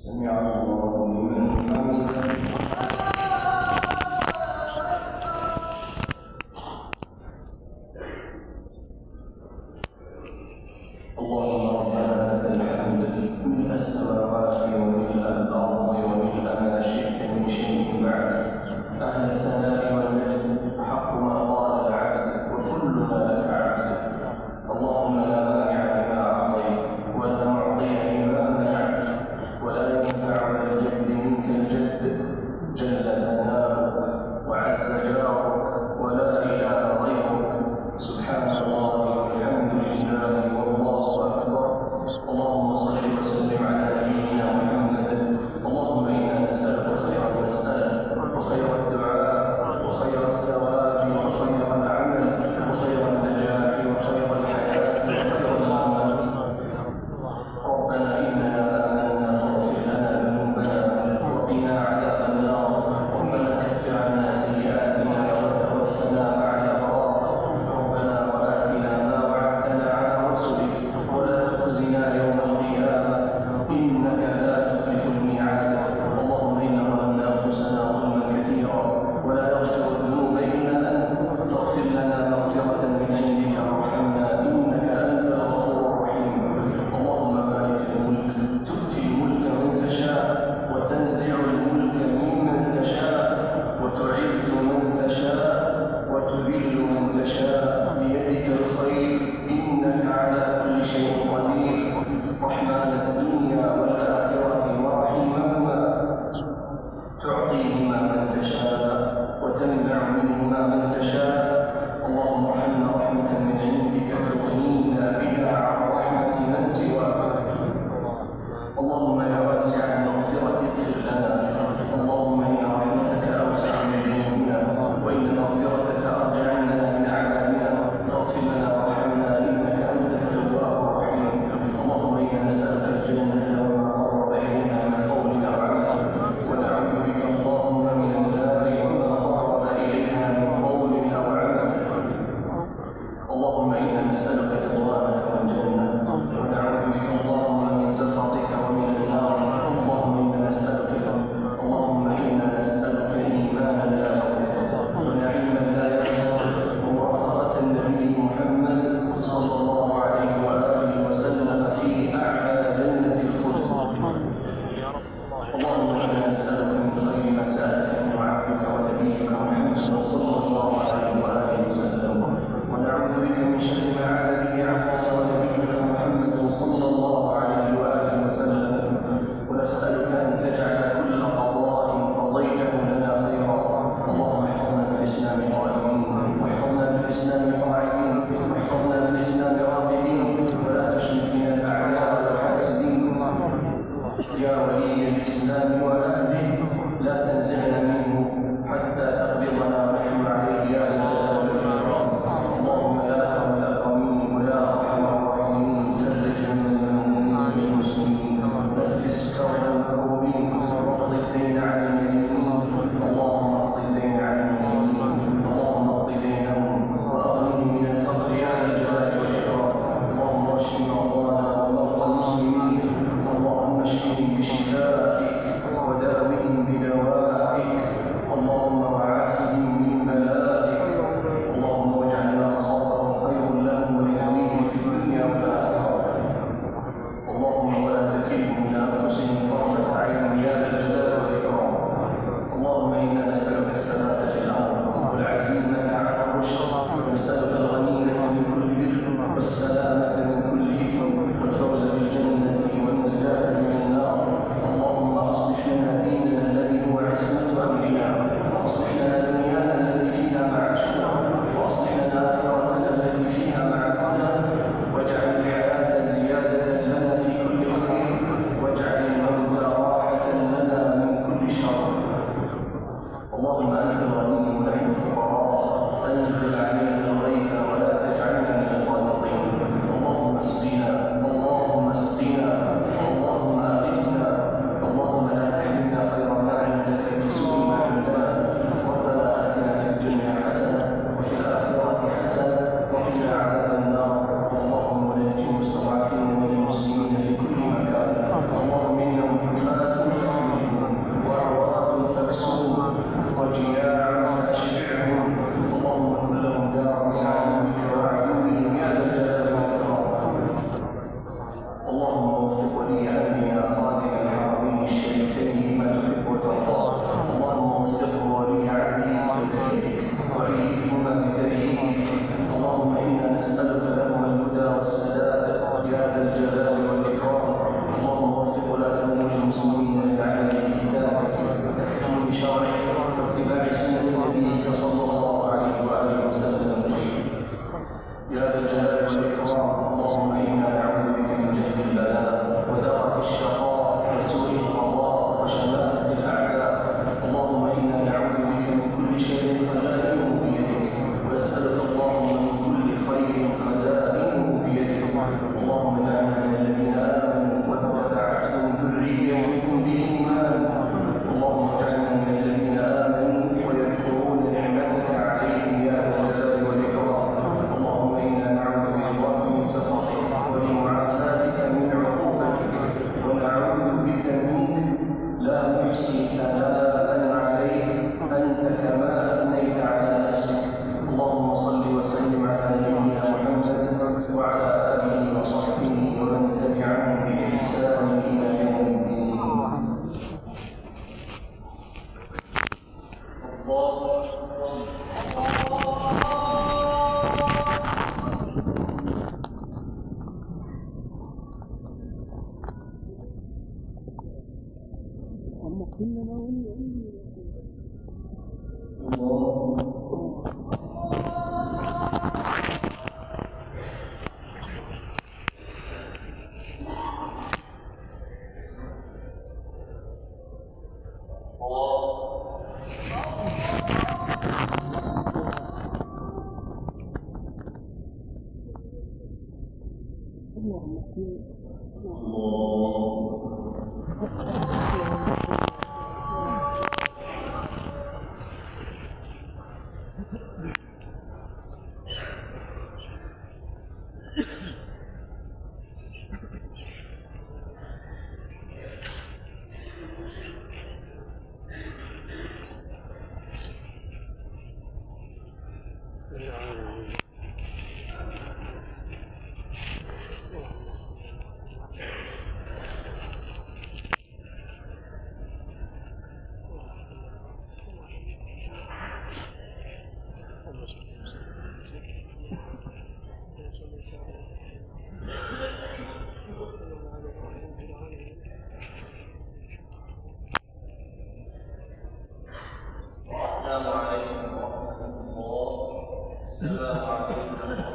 سمع الله لمن حمده. اللهم ربنا لك الحمد ملء السماوات وملء الارض وملء ما شئت من شيء بعد. اهل الثناء والمجد حق ما قال العبد وكلنا لك عبد. اللهم لا مانع لما اعطيت ولا معطي لما منعت ولا ينفع ذا الجد منك الجد. جل ثناؤك وعز جارك ولا اله غيرك. سبحان الله والحمد لله والله اكبر. اللهم صل وسلم على نبينا محمد. اللهم انا نسالك خير المساله وخير الدعاء وخير الثواب وخير العمل وخير النجاح وخير الحياه وخير الممات. ربنا اننا امنا فاغفر لنا ذنوبنا وقنا عذاب النار. ربنا كفر عنا سيئاتنا وتوفنا مع الابرار. ربنا واتنا ما وعدتنا على رسلك ولا تخزنا يوم القيامه انك لا تخلف الميعاد. اللهم انا ظلمنا انفسنا ظلما كثيرا ولا يغفر الذنوب الا انت فاغفر لنا مغفره من عندك وارحمنا انك انت الغفور الرحيم. اللهم مالك الملك تؤتي الملك من تشاء وتنزع الملك ممن تشاء وتعز من تشاء وتذل من تشاء. بيدك الخير انك على كل شيء قدير. رحمن الدنيا والاخره ورحيمهما تعطيهما من تشاء وتمنع منهما من تشاء. اللهم ارحمنا رحمه من عندك تغنينا بها عن رحمه من سواك. اللهم يا واسع المغفره اغفر لنا. اللهم ان رحمتك اوسع من ذنوبنا وان مغفرتك ارجع لنا من اعمالنا فاغفر لنا وارحمنا انك انت التواب الرحيم. اللهم انا نسالك الجنه وما قرب اليها من قول او عمل ونعوذ بك اللهم من النار وما قرب اليها من قول او عمل. اللهم انا نسالك رضوانك والجنه ونعوذ بك اللهم من سخطك ومن النار. اللهم انا نسالك ايمانا لا يرتد ونعيما لا يفنى ومرافقه النبي محمد صلى الله عليه واله وسلم في اعلى جنه الخلد. اللهم انا نسالك من خير ما سالك منه عبدك ونبيك محمد صلى الله عليه واله وسلم ونعوذ بك من شر ما عاد به عبدك ونبيك محمد صلى الله عليه واله وسلم. ونسالك ان تجعل كل قضاء قضيته لنا خيرا. اللهم احفظنا بالاسلام قائمين واحفظنا بالاسلام قاعدين واحفظنا بالاسلام راقدين ولا تشرك بنا الاعداء والحاسدين. يا ولي الاسلام واهله لا تنزعنا منه حتى تقبضنا ونحن عليه يا ذا الجلال والاكرام. اللهم يا اكرم الاكرمين ويا ارحم الراحمين فرج هم المهمومين بالمسلمين نفس كرب المكروبين واقض الدين عن المدينين. اللهم اقض الدين عن المدينين. اللهم اقض دينهم واغنهم من الفقر يا ذا الجلال والاكرام. اللهم اشف مرضانا ومرضى المسلمين. اللهم اشفهم بشفائك وداوهم بدوائك. اللهم وعافهم من بلائك. اللهم واجعل ما اصابهم خير لهم ولنبيهم في الدنيا والاخره. اللهم ولا تكلهم الى انفسهم طرفه عين المسلمين للعمل بكتابك وتحكيم شرعك واتباع سنة نبيك صلى الله عليه وآله وسلم. يا ذا الجلال والإكرام، اللهم إنا نعوذ بك من جهد البلاء ودرك الشقاء وسوء القضاء وشماتة الأعداء. اللهم إنا نعوذ بك من كل شر خزائنه بيدك، ونسألك اللهم من كل خير خزائنه بيدك. اللهم اجعلنا من الذين آمنوا واتبعتهم ذريتهم بإيمان. اللهم اجعلنا من الذين آمنوا ويذكرون نعمتك عليهم يا ذا الجلال والإكرام. اللهم إنا نعوذ برضاك من سخطك وبمعافاتك من عقوبتك، ونعوذ بك منك لا نحصي ثناء عليك أنت كما أثنيت على نفسك. اللهم صل وسلم على نبينا محمد وعلى آله وصحبه ومن تبعهم بإحسان إلى يوم الدين. السلام عليكم ورحمة الله. السلام عليكم ورحمة الله.